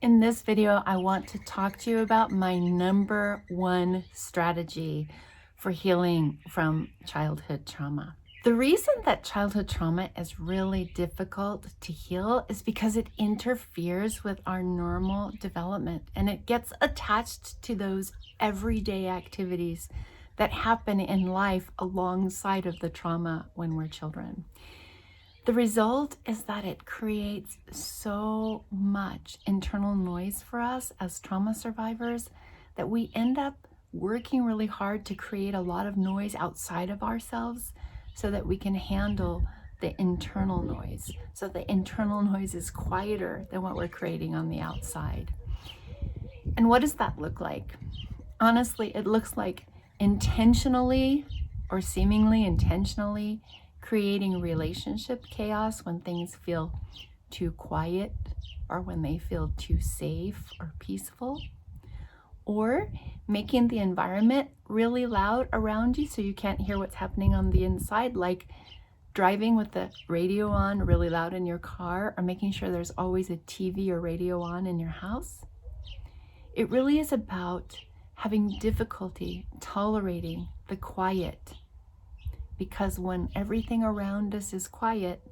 In this video, I want to talk to you about my number one strategy for healing from childhood trauma. The reason that childhood trauma is really difficult to heal is because it interferes with our normal development and it gets attached to those everyday activities that happen in life alongside of the trauma when we're children. The result is that it creates so much internal noise for us as trauma survivors that we end up working really hard to create a lot of noise outside of ourselves so that we can handle the internal noise. So the internal noise is quieter than what we're creating on the outside. And what does that look like? Honestly, it looks like intentionally or seemingly intentionally creating relationship chaos when things feel too quiet or when they feel too safe or peaceful, or making the environment really loud around you so you can't hear what's happening on the inside, like driving with the radio on really loud in your car, or making sure there's always a TV or radio on in your house. It really is about having difficulty tolerating the quiet, because when everything around us is quiet,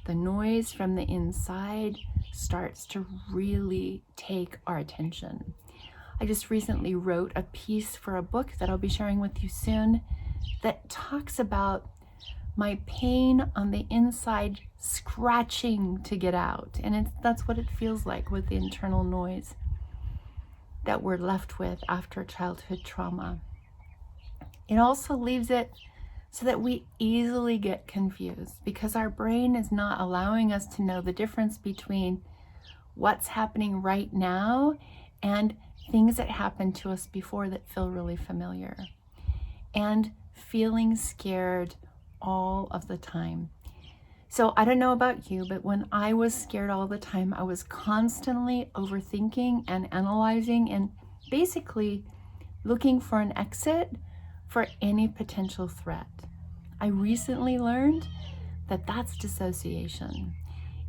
the noise from the inside starts to really take our attention. I just recently wrote a piece for a book that I'll be sharing with you soon that talks about my pain on the inside scratching to get out. And that's what it feels like with the internal noise that we're left with after childhood trauma. It also leaves it so that we easily get confused because our brain is not allowing us to know the difference between what's happening right now and things that happened to us before that feel really familiar, and feeling scared all of the time. So I don't know about you, but when I was scared all the time, I was constantly overthinking and analyzing and basically looking for an exit for any potential threat. I recently learned that that's dissociation.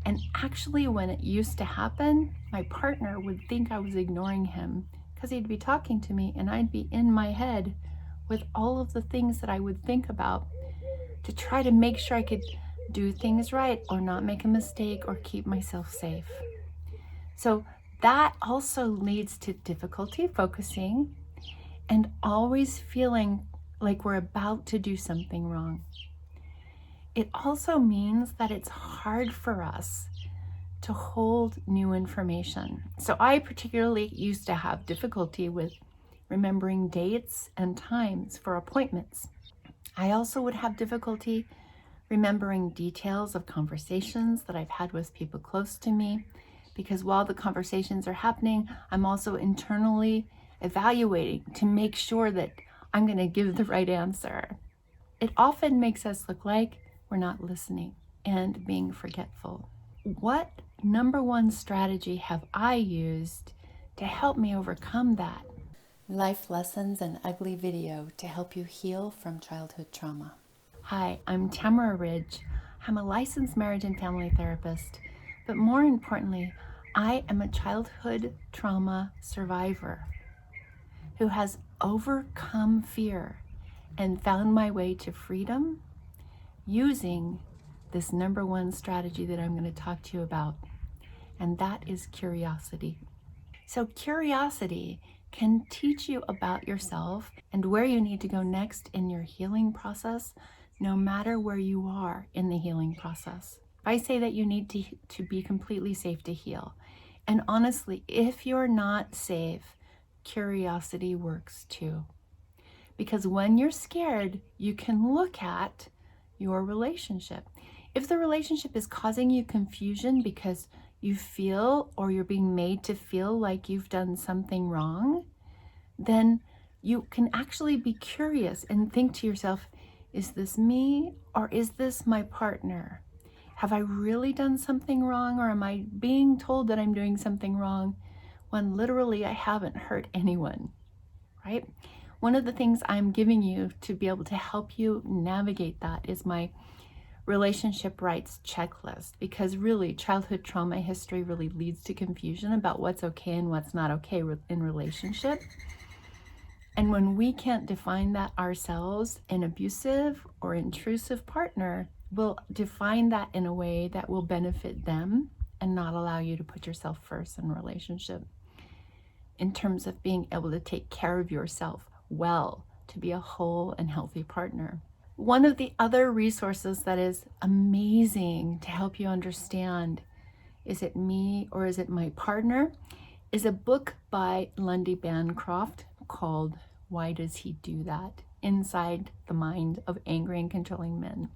And actually, when it used to happen, my partner would think I was ignoring him because he'd be talking to me and I'd be in my head with all of the things that I would think about to try to make sure I could do things right or not make a mistake or keep myself safe. So that also leads to difficulty focusing and always feeling like we're about to do something wrong. It also means that it's hard for us to hold new information. So I particularly used to have difficulty with remembering dates and times for appointments. I also would have difficulty remembering details of conversations that I've had with people close to me, because while the conversations are happening, I'm also internally evaluating to make sure that I'm going to give the right answer. It often makes us look like we're not listening and being forgetful. What number one strategy have I used to help me overcome that? Life Lessons and Ugly video to help you heal from childhood trauma. Hi, I'm Tamara Ridge. I'm a licensed marriage and family therapist, but more importantly, I am a childhood trauma survivor who has overcome fear and found my way to freedom using this number one strategy that I'm going to talk to you about, and that is curiosity. So curiosity can teach you about yourself and where you need to go next in your healing process, no matter where you are in the healing process. I say that you need to be completely safe to heal. And honestly, if you're not safe, curiosity works too. Because when you're scared, you can look at your relationship. If the relationship is causing you confusion because you feel or you're being made to feel like you've done something wrong, then you can actually be curious and think to yourself, is this me or is this my partner? Have I really done something wrong, or am I being told that I'm doing something wrong when literally I haven't hurt anyone, right? One of the things I'm giving you to be able to help you navigate that is my relationship rights checklist, because really childhood trauma history really leads to confusion about what's okay and what's not okay in relationship. And when we can't define that ourselves, an abusive or intrusive partner will define that in a way that will benefit them and not allow you to put yourself first in a relationship, in terms of being able to take care of yourself well, to be a whole and healthy partner. One of the other resources that is amazing to help you understand, is it me or is it my partner, is a book by Lundy Bancroft called Why Does He Do That? Inside the Mind of Angry and Controlling Men.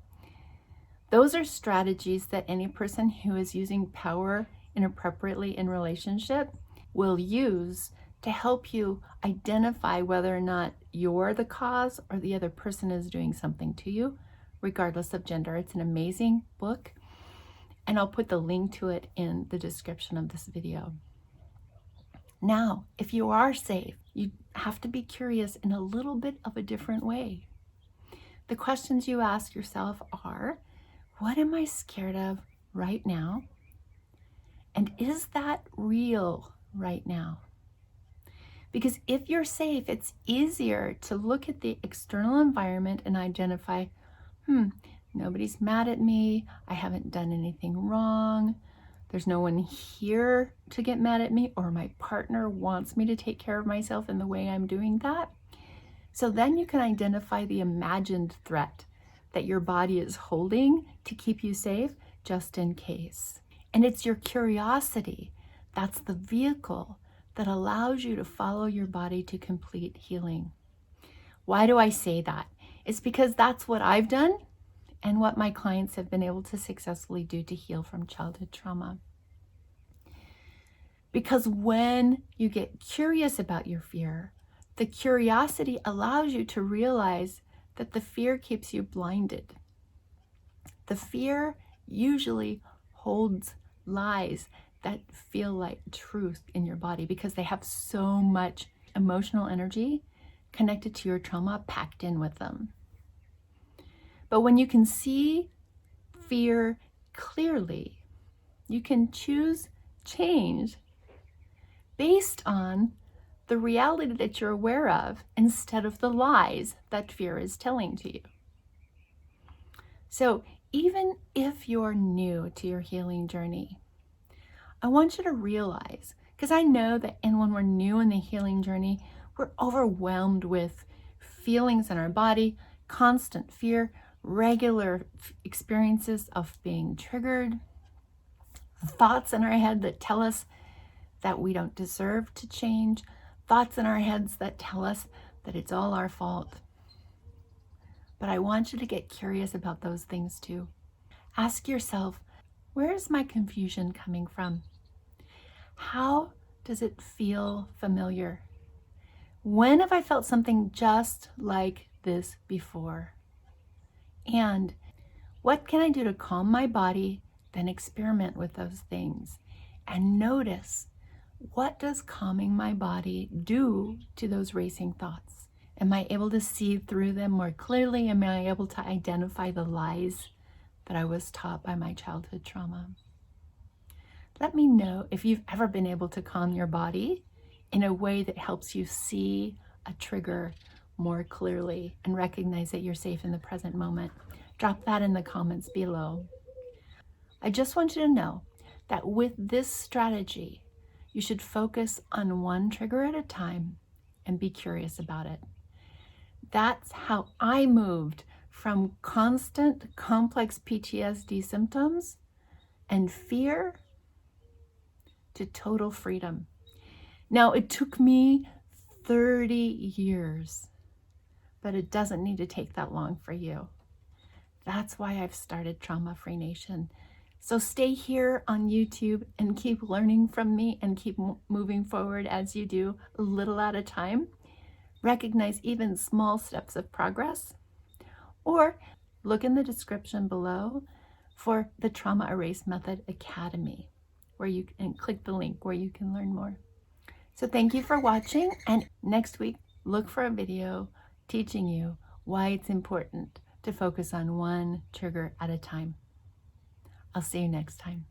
Those are strategies that any person who is using power inappropriately in relationship will use to help you identify whether or not you're the cause or the other person is doing something to you, regardless of gender. It's an amazing book, and I'll put the link to it in the description of this video. Now, if you are safe, you have to be curious in a little bit of a different way. The questions you ask yourself are, what am I scared of right now? And is that real right now? Because if you're safe, it's easier to look at the external environment and identify, nobody's mad at me, I haven't done anything wrong, there's no one here to get mad at me, or my partner wants me to take care of myself in the way I'm doing that. So then you can identify the imagined threat that your body is holding to keep you safe, just in case. And it's your curiosity that's the vehicle that allows you to follow your body to complete healing. Why do I say that? It's because that's what I've done and what my clients have been able to successfully do to heal from childhood trauma. Because when you get curious about your fear, the curiosity allows you to realize that the fear keeps you blinded. The fear usually holds lies that feel like truth in your body because they have so much emotional energy connected to your trauma packed in with them. But when you can see fear clearly, you can choose change based on the reality that you're aware of instead of the lies that fear is telling to you. So even if you're new to your healing journey, I want you to realize, because I know that when we're new in the healing journey, we're overwhelmed with feelings in our body, constant fear, regular experiences of being triggered, thoughts in our head that tell us that we don't deserve to change, thoughts in our heads that tell us that it's all our fault. But I want you to get curious about those things too. Ask yourself, where is my confusion coming from? How does it feel familiar? When have I felt something just like this before? And what can I do to calm my body, then experiment with those things and notice, what does calming my body do to those racing thoughts? Am I able to see through them more clearly? Am I able to identify the lies that I was taught by my childhood trauma? Let me know if you've ever been able to calm your body in a way that helps you see a trigger more clearly and recognize that you're safe in the present moment. Drop that in the comments below. I just want you to know that with this strategy, you should focus on one trigger at a time and be curious about it. That's how I moved from constant complex PTSD symptoms and fear to total freedom. Now, it took me 30 years, but it doesn't need to take that long for you. That's why I've started Trauma Free Nation. So stay here on YouTube and keep learning from me and keep moving forward as you do, a little at a time. Recognize even small steps of progress, or look in the description below for the Trauma Erase Method Academy, where you can click the link where you can learn more. So thank you for watching, and next week, look for a video teaching you why it's important to focus on one trigger at a time. I'll see you next time.